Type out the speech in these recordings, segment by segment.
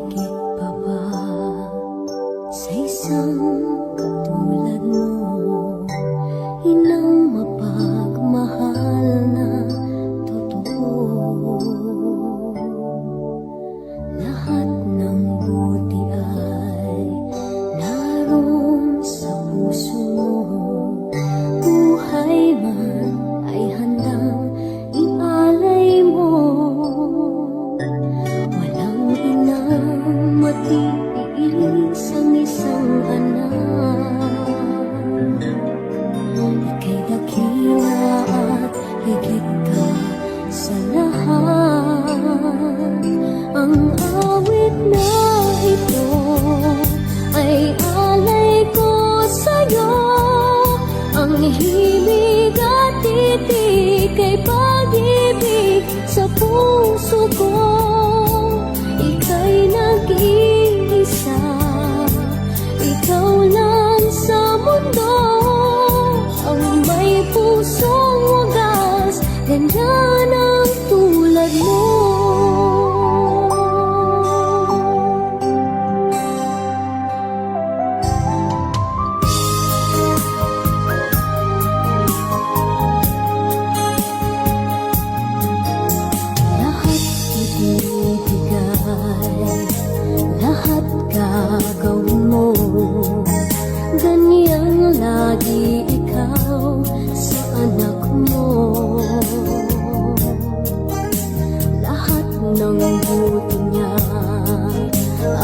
higit pa ba sa isang katulad mo? Inang mapagmahal na totoo. Lahat ng buti ay naroon sa puso mo. Buhay man ay handang ialay mo. Walang inang matiis ang isang anak. Ika'y dakila at higit ka sa lahat. Ang awit na ito ay alay ko sa'yo. Ang himig at titik ay pag-ibig sa puso ko. Ika'y nag-iisa, ikaw lang sa mundo. Ang may pusong wagas, ganyan ang tulad mo. Lahat ibibigay, lahat gagawin mo. Ganyan lagi ikaw sa anak mo. Lahat ng buti niya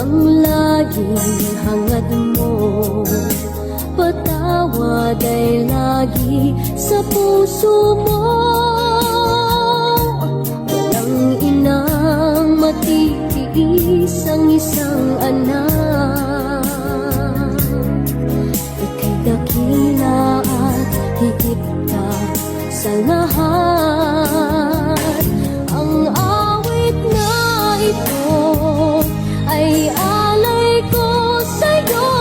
ang laging hangad mo. Patawad ay lagi sa puso mo. Walang inang matitiis ang isang anak. Ika'y dakila at higit ka sa lahat. Ang awit na ito ay alay ko sa'yo.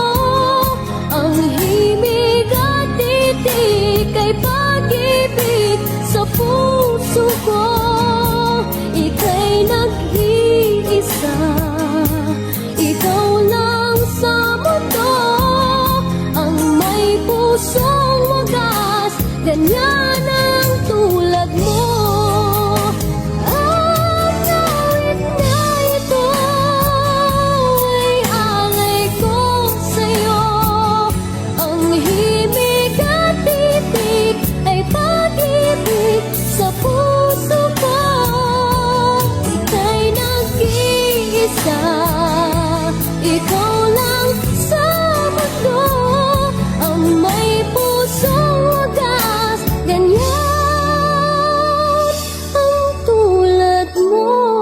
Ang himig at titik ay pag-ibig sa puso ko. Ika'y nag-iisa, ikaw lang sa mundo. Ang may pusong wagas, ganyan ang tulad mo. Ang awit na ito ay alay ko sa'yo. Ang himig at titik ay pag-ibig sa puso ko. Ika'y nag-iisa, ikaw lang sa mundo. Ang may pusong wagas, ganyan ang tulad mo.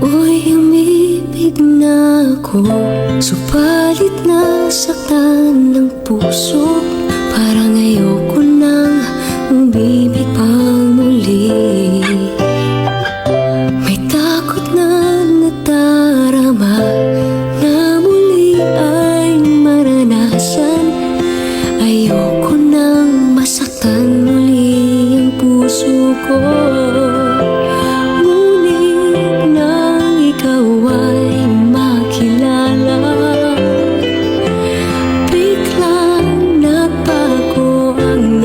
Nooy umibig na ako, subalit nasaktan ng puso. Parang ayoko nang umibig pang muli. May takot na nadarama na muli ay maranasan. Ayoko nang masaktan muli ang puso ko. Biglang nagbago ang